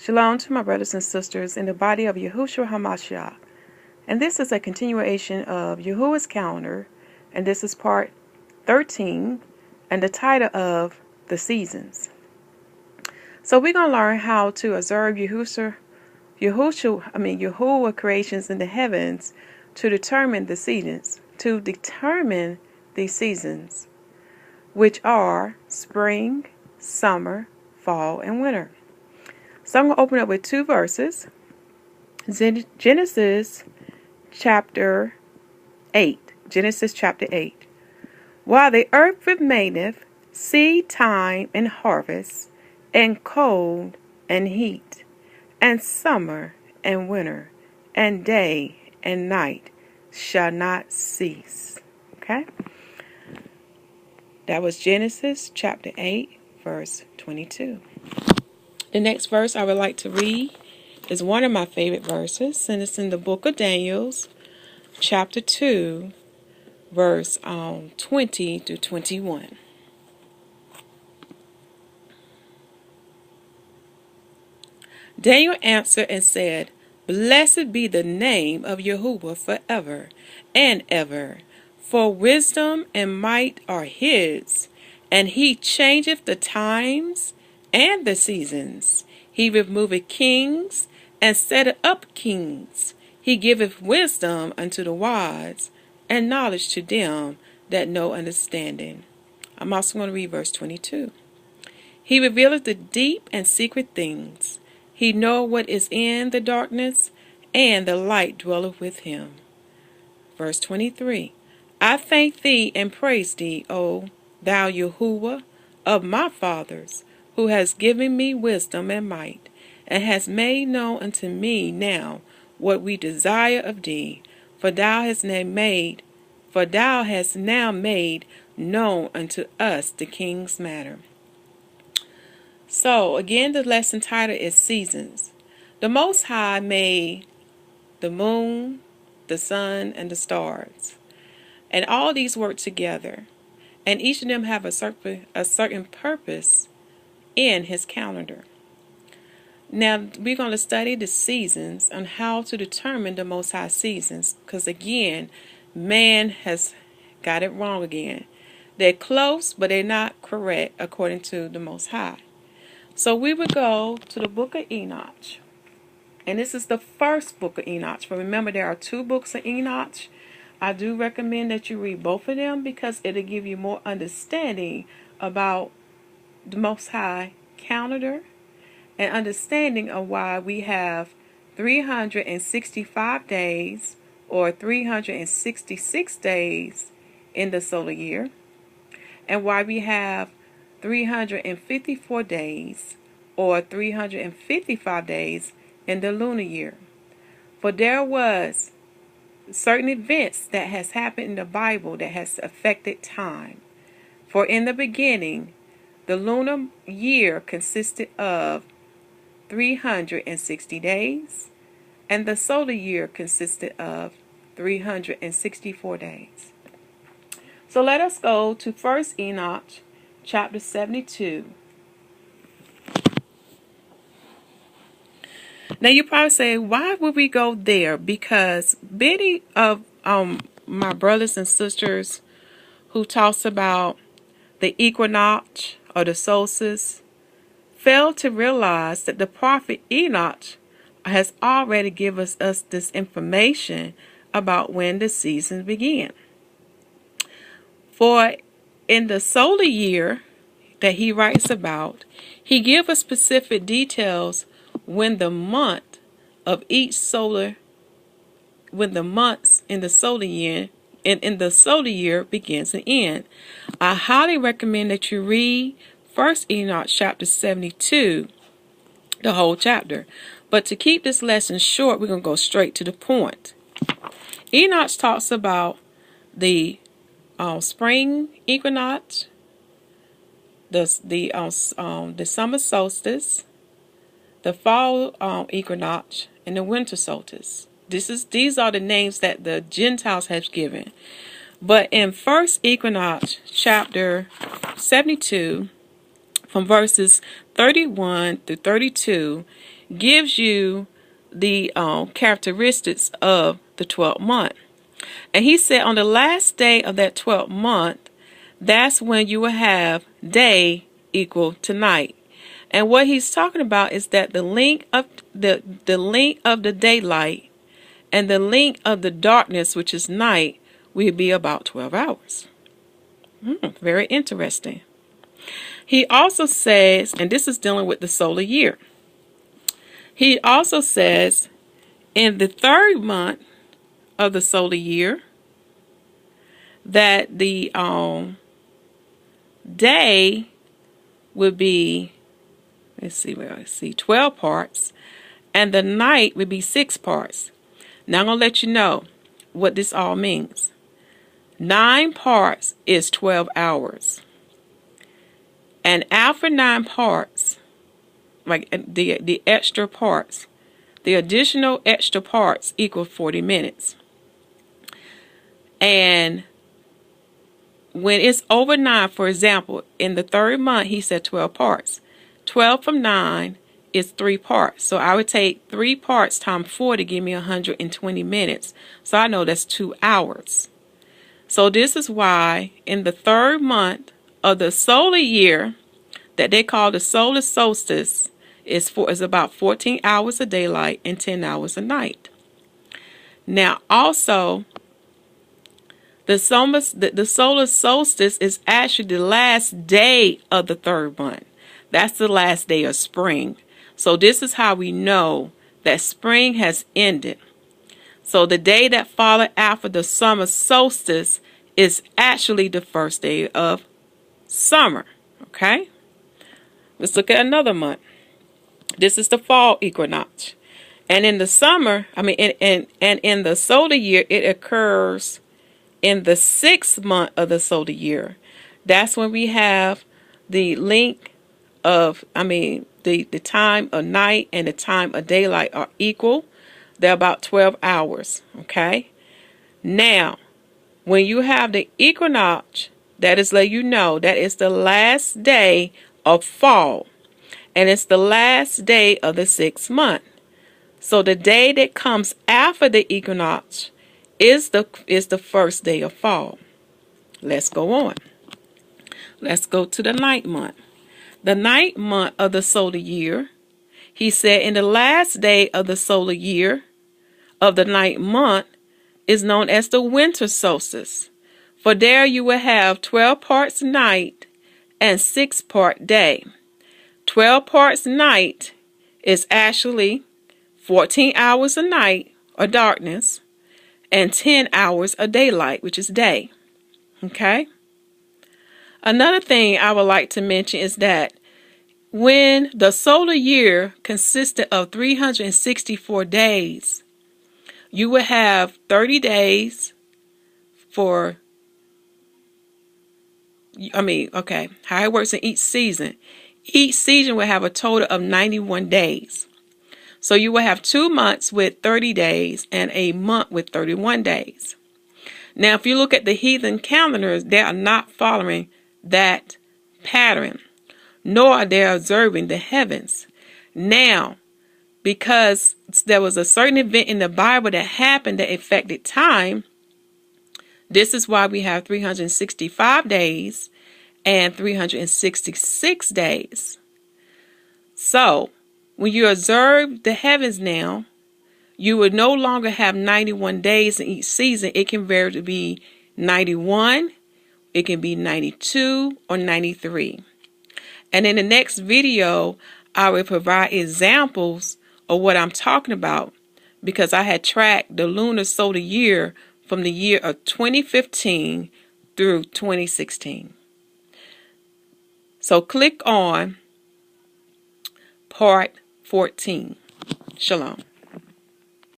Shalom to my brothers and sisters in the body of Yahushua HaMashiach. And this is a continuation of Yahuwah's calendar, and this is part 13, and the title of the seasons. So we're going to learn how to observe Yahuwah creations in the heavens to determine the seasons, which are spring, summer, fall, and winter. So I'm going to open up with two verses. Genesis chapter 8. Genesis chapter 8. While the earth remaineth, seed time and harvest, and cold and heat, and summer and winter, and day and night shall not cease. Okay? That was Genesis chapter 8, verse 22. The next verse I would like to read is one of my favorite verses, and it's in the book of Daniel, chapter 2, verse 20 to 21. Daniel answered and said, Blessed be the name of Yahuwah forever and ever, for wisdom and might are his, and he changeth the times and the seasons. He removeth kings and setteth up kings. He giveth wisdom unto the wise and knowledge to them that know understanding. I'm also going to read verse 22. He revealeth the deep and secret things. He knoweth what is in the darkness, and the light dwelleth with him. Verse 23. I thank thee and praise thee, O thou Yahuwah of my fathers, who has given me wisdom and might, and has made known unto me now what we desire of thee, for thou hast now made known unto us the king's matter. So again, the lesson title is Seasons. The Most High made the moon, the sun, and the stars, and all these work together, and each of them have a certain purpose in his calendar. Now we're going to study the seasons and how to determine the Most High seasons, because again, man has got it wrong again. They're close, but they're not correct according to the Most High. So we would go to the book of Enoch, and this is the first book of Enoch. But remember, there are two books of Enoch. I do recommend that you read both of them because it'll give you more understanding about the Most High calendar and understanding of why we have 365 days or 366 days in the solar year, and why we have 354 days or 355 days in the lunar year. For there was certain events that has happened in the Bible that has affected time. For in the beginning, the lunar year consisted of 360 days, and the solar year consisted of 364 days. So let us go to 1 Enoch chapter 72. Now you probably say, why would we go there? Because many of my brothers and sisters who talks about the Equinox or the Solstice fail to realize that the prophet Enoch has already given us this information about when the seasons begin. For in the solar year that he writes about, he gives us specific details when the month of each solar, when the months in the solar year in the solar year begins and ends. I highly recommend that you read 1 Enoch chapter 72, the whole chapter. But to keep this lesson short, we're going to go straight to the point. Enoch talks about the spring equinox, the summer solstice, the fall equinox, and the winter solstice. These are the names that the Gentiles have given. But in 1 Equinox chapter 72, from verses 31 to 32, gives you the characteristics of the 12th month. And he said on the last day of that 12th month, that's when you will have day equal to night. And what he's talking about is that the length of the daylight and the length of the darkness, which is night, will be about 12 hours. Very interesting. He also says, and this is dealing with the solar year, he also says in the third month of the solar year that the day would be, let's see where I see 12 parts, and the night would be 6 parts. Now I'm going to let you know what this all means. 9 parts is 12 hours. And after 9 parts, like the extra parts, the additional extra parts equal 40 minutes. And when it's over 9, for example, in the third month, he said 12 parts. 12 from 9 is 3 parts. So I would take 3 parts times 4 to give me 120 minutes. So I know that's 2 hours. So this is why in the third month of the solar year that they call the solar solstice is about 14 hours of daylight and 10 hours of night. Now also, the solar solstice is actually the last day of the third month. That's the last day of spring. So this is how we know that spring has ended. So the day that followed after the summer solstice is actually the first day of summer. Okay? Let's look at another month. This is the fall equinox. And in the summer, and in the solar year, it occurs in the 6th month of the solar year. That's when we have the length of, the time of night and the time of daylight are equal. They're about 12 hours, okay? Now, when you have the equinox, that is let you know that it's the last day of fall. And it's the last day of the 6th month. So the day that comes after the equinox is the first day of fall. Let's go on. Let's go to the 9th month. The 9th month of the solar year, he said in the last day of the solar year of the 9th month is known as the winter solstice. For there you will have 12 parts night and 6 part day. 12 parts night is actually 14 hours of night or darkness and 10 hours of daylight, which is day. Okay? Another thing I would like to mention is that when the solar year consisted of 364 days, you would have 30 days for, how it works in each season. Each season will have a total of 91 days. So you will have 2 months with 30 days and a month with 31 days. Now, if you look at the heathen calendars, they are not following that pattern, nor are they observing the heavens. Now, because there was a certain event in the Bible that happened that affected time, this is why we have 365 days and 366 days. So, when you observe the heavens now, you will no longer have 91 days in each season. It can vary to be 91, it can be 92, or 93. And in the next video, I will provide examples of what I'm talking about, because I had tracked the lunar solar year from the year of 2015 through 2016. So click on part 14. Shalom.